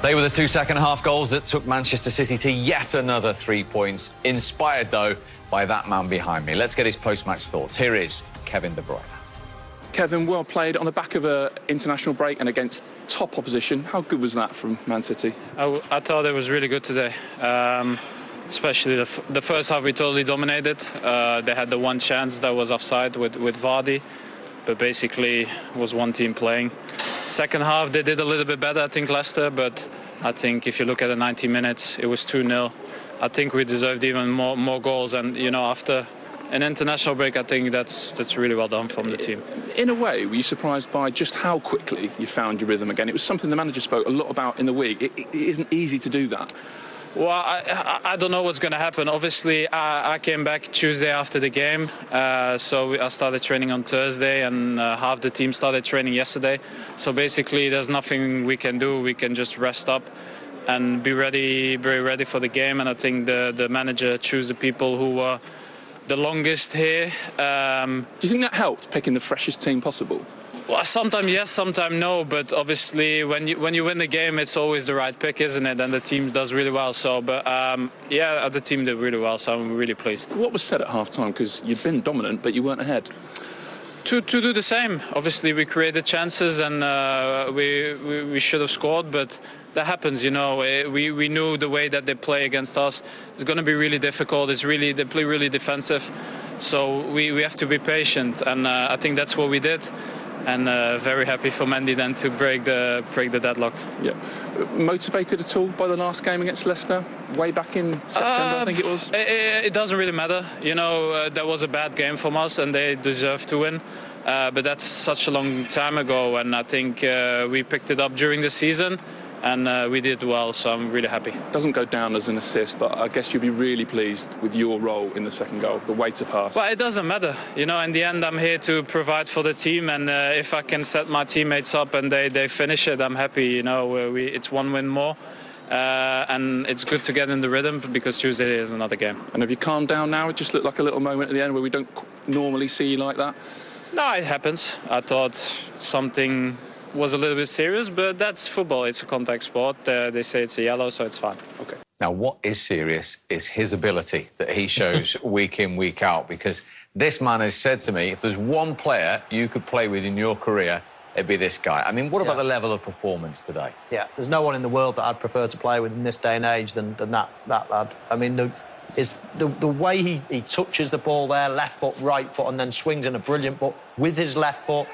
They were the two second-half goals that took Manchester City to yet another 3 points, inspired, though, by that man behind me. Let's get his post-match thoughts. Here is Kevin De Bruyne. Kevin, well played on the back of an international break and against top opposition. How good was that from Man City? I thought it was really good today. Especially the first half, we totally dominated. They had the one chance that was offside with Vardy, but basically it was one team playing. Second half, they did a little bit better, I think, Leicester, but I think if you look at the 90 minutes, it was 2-0. I think we deserved even more goals, and, you know, after an international break, I think that's really well done from the team. In a way, were you surprised by just how quickly you found your rhythm again? It was something the manager spoke a lot about in the week. It isn't easy to do that. Well, I don't know what's going to happen. Obviously, I came back Tuesday after the game, so I started training on Thursday, and half the team started training yesterday. So basically, there's nothing we can do. We can just rest up and be ready, very ready for the game. And I think the manager chose the people who were the longest here. Do you think that helped, picking the freshest team possible? Well, sometimes yes, sometimes no. But obviously, when you win the game, it's always the right pick, isn't it? And the team does really well. So, but yeah, the team did really well. So I'm really pleased. What was said at half-time? Because you'd been dominant, but you weren't ahead. To do the same. Obviously, we created chances, and we should have scored, but that happens, you know. We knew the way that they play against us. It's going to be really difficult. They play really defensive, so we have to be patient, and I think that's what we did. And very happy for Mendy then to break the deadlock. Yeah, motivated at all by the last game against Leicester, way back in September, I think it was. It doesn't really matter, you know. That was a bad game from us, and they deserve to win. But that's such a long time ago, and I think we picked it up during the season. And we did well, so I'm really happy. Doesn't go down as an assist, but I guess you'll be really pleased with your role in the second goal, the way to pass. Well, it doesn't matter. You know, in the end, I'm here to provide for the team, and if I can set my teammates up and they finish it, I'm happy. You know, it's one win more. And it's good to get in the rhythm because Tuesday is another game. And have you calmed down now? It just looked like a little moment at the end where we don't normally see you like that. No, it happens. I thought something was a little bit serious, but that's football. It's a contact sport. They say it's a yellow, so it's fine. Okay. Now, what is serious is his ability that he shows week in, week out, because this man has said to me, if there's one player you could play with in your career, it'd be this guy. I mean, what about the level of performance today? Yeah, there's no one in the world that I'd prefer to play with in this day and age than that lad. I mean, the way he touches the ball there, left foot, right foot, and then swings in a brilliant ball with his left foot.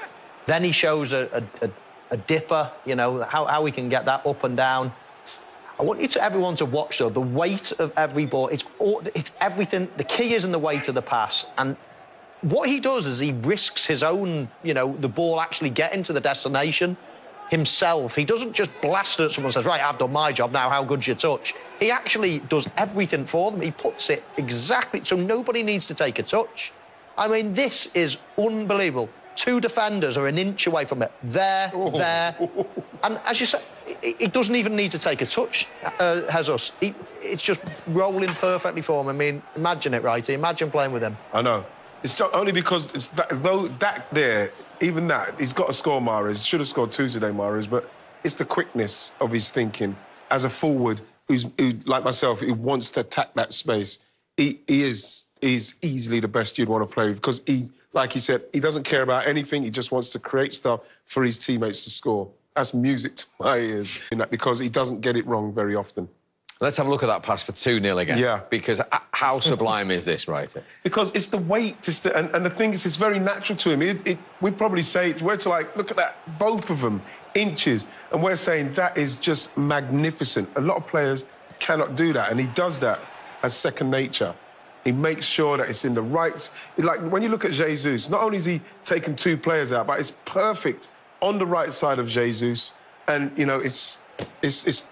Then he shows a dipper, you know, how we can get that up and down. I want everyone to watch, though, the weight of every ball. It's everything. The key is in the weight of the pass. And what he does is he risks his own, you know, the ball actually getting to the destination himself. He doesn't just blast it at someone and says, right, I've done my job, now how good's your touch? He actually does everything for them. He puts it exactly, so nobody needs to take a touch. I mean, this is unbelievable. Two defenders are an inch away from it. There. And as you said, he doesn't even need to take a touch, Jesus. It's just rolling perfectly for him. I mean, imagine it, Wrighty. Imagine playing with him. I know. It's only because it's that there, even that, he's got to score, Mahrez. Should have scored 2 today, Mahrez, but it's the quickness of his thinking as a forward who, like myself, who wants to attack that space. He is easily the best you'd want to play with because he, like he said, he doesn't care about anything. He just wants to create stuff for his teammates to score. That's music to my ears, because he doesn't get it wrong very often. Let's have a look at that pass for 2-0 again. Yeah. Because how sublime is this, right? Because it's the weight, and the thing is, it's very natural to him. We'd probably say, we're to like, look at that, both of them, inches, and we're saying that is just magnificent. A lot of players cannot do that, and he does that as second nature. He makes sure that it's in the right... Like, when you look at Jesus, not only is he taken 2 players out, but it's perfect on the right side of Jesus. And, you know, it's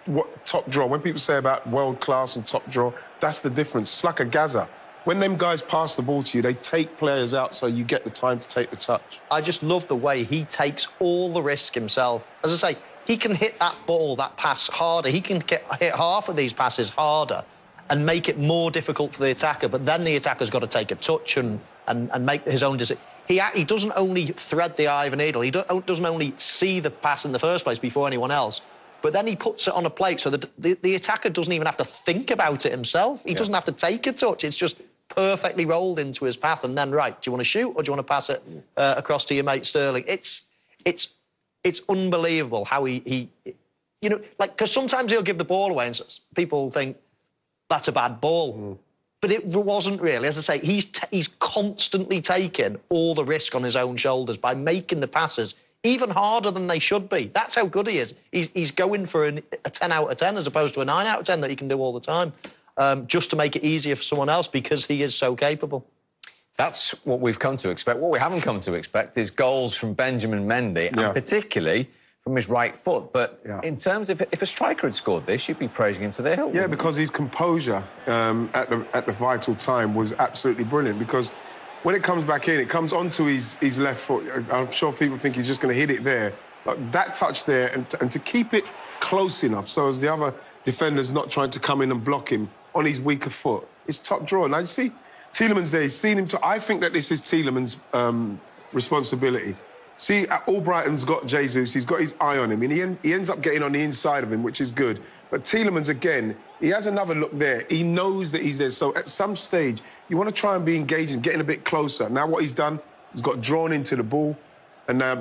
what top draw. When people say about world class and top draw, that's the difference. It's like a Gaza. When them guys pass the ball to you, they take players out so you get the time to take the touch. I just love the way he takes all the risk himself. As I say, he can hit that ball, that pass harder. He can hit half of these passes harder and make it more difficult for the attacker, but then the attacker's got to take a touch and make his own decision. He doesn't only thread the eye of a needle, he doesn't only see the pass in the first place before anyone else, but then he puts it on a plate so that the attacker doesn't even have to think about it himself. He doesn't have to take a touch. It's just perfectly rolled into his path. And then, right, do you want to shoot or do you want to pass it across to your mate Sterling? It's unbelievable how he you know, like, because sometimes he'll give the ball away and people think that's a bad ball. But it wasn't really. As I say, he's constantly taking all the risk on his own shoulders by making the passes even harder than they should be. That's how good he is. He's going for a 10 out of 10 as opposed to a 9 out of 10 that he can do all the time, just to make it easier for someone else because he is so capable. That's what we've come to expect. What we haven't come to expect is goals from Benjamin Mendy, and particularly from his right foot. But in terms of if a striker had scored this, you'd be praising him to the hill. Yeah, because his composure at the vital time was absolutely brilliant. Because when it comes back in, it comes onto his left foot. I'm sure people think he's just going to hit it there. But that touch there, and to keep it close enough so as the other defender's not trying to come in and block him on his weaker foot, it's top draw. Now, you see, Tielemans there, he's seen him to... I think that this is Tielemans' responsibility. See, Albrighton's got Jesus, he's got his eye on him, and he ends up getting on the inside of him, which is good. But Tielemans, again, he has another look there. He knows that he's there. So at some stage, you want to try and be engaging, getting a bit closer. Now what he's done, he's got drawn into the ball, and now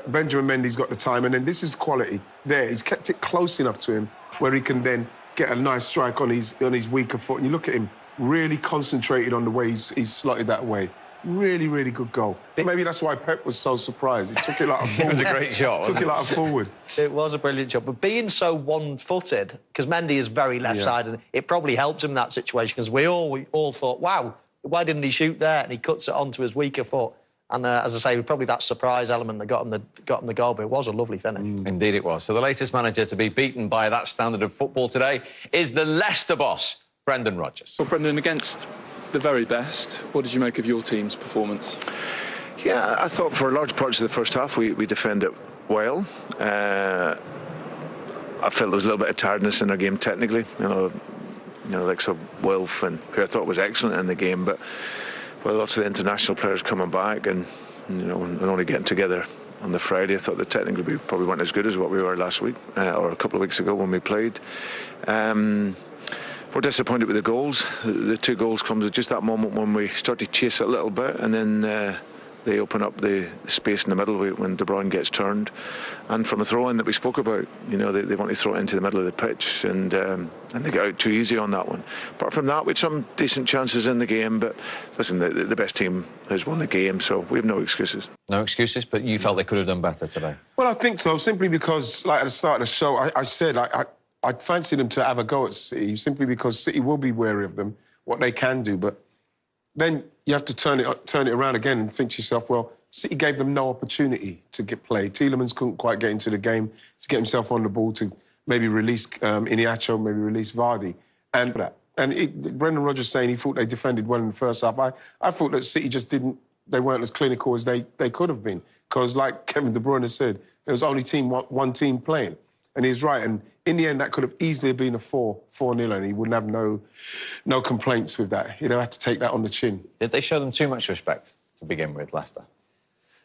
Benjamin Mendy's got the time, and then this is quality there. He's kept it close enough to him where he can then get a nice strike on his weaker foot. And you look at him, really concentrated on the way he's slotted that way. Really, really good goal. Maybe that's why Pep was so surprised. He took it like a forward. It was a great shot. Took it like a forward. It was a brilliant shot. But being so one-footed, because Mendy is very left-sided, it probably helped him in that situation, because we all thought, wow, why didn't he shoot there? And he cuts it onto his weaker foot. And as I say, probably that surprise element that got him the goal, but it was a lovely finish. Indeed it was. So the latest manager to be beaten by that standard of football today is the Leicester boss, Bruyne Rodgers. Well, Brendan, against the very best, what did you make of your team's performance? Yeah, I thought for large parts of the first half we defended well. I felt there was a little bit of tiredness in our game technically. You know, like so Wolf, and who I thought was excellent in the game, but with lots of the international players coming back and and only getting together on the Friday, I thought that technically we probably weren't as good as what we were last week or a couple of weeks ago when we played. We're disappointed with the goals. The 2 goals comes at just that moment when we start to chase it a little bit, and then they open up the space in the middle when De Bruyne gets turned. And from a throw-in that we spoke about, they want to throw it into the middle of the pitch, and they get out too easy on that one. Apart from that, we had some decent chances in the game, but listen, the best team has won the game, so we have no excuses. No excuses, but you felt they could have done better today? Well, I think so, simply because, like at the start of the show, I said I'd fancy them to have a go at City, simply because City will be wary of them, what they can do. But then you have to turn it around again and think to yourself, well, City gave them no opportunity to get played. Tielemans couldn't quite get into the game to get himself on the ball to maybe release Iniacho, maybe release Vardy. And Brendan Rodgers saying he thought they defended well in the first half. I thought that City just didn't, they weren't as clinical as they could have been. Because like Kevin De Bruyne said, it was only one team playing. And he's right. And in the end, that could have easily been a 4-0, and he wouldn't have no complaints with that. He'd have had to take that on the chin. Did they show them too much respect to begin with, Leicester?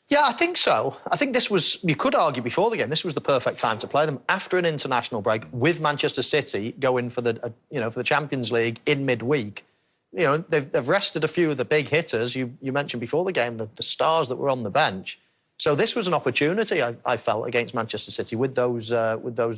Yeah, I think so. I think this was, you could argue before the game, this was the perfect time to play them after an international break with Manchester City going for the for the Champions League in midweek. They've rested a few of the big hitters. You mentioned before the game the stars that were on the bench. So this was an opportunity, I felt, against Manchester City with those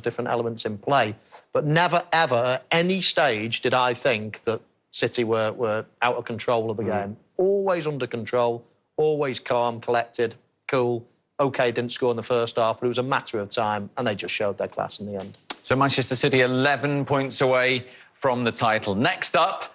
different elements in play. But never, ever, at any stage did I think that City were out of control of the game. Always under control, always calm, collected, cool. OK, didn't score in the first half, but it was a matter of time, and they just showed their class in the end. So Manchester City 11 points away from the title. Next up,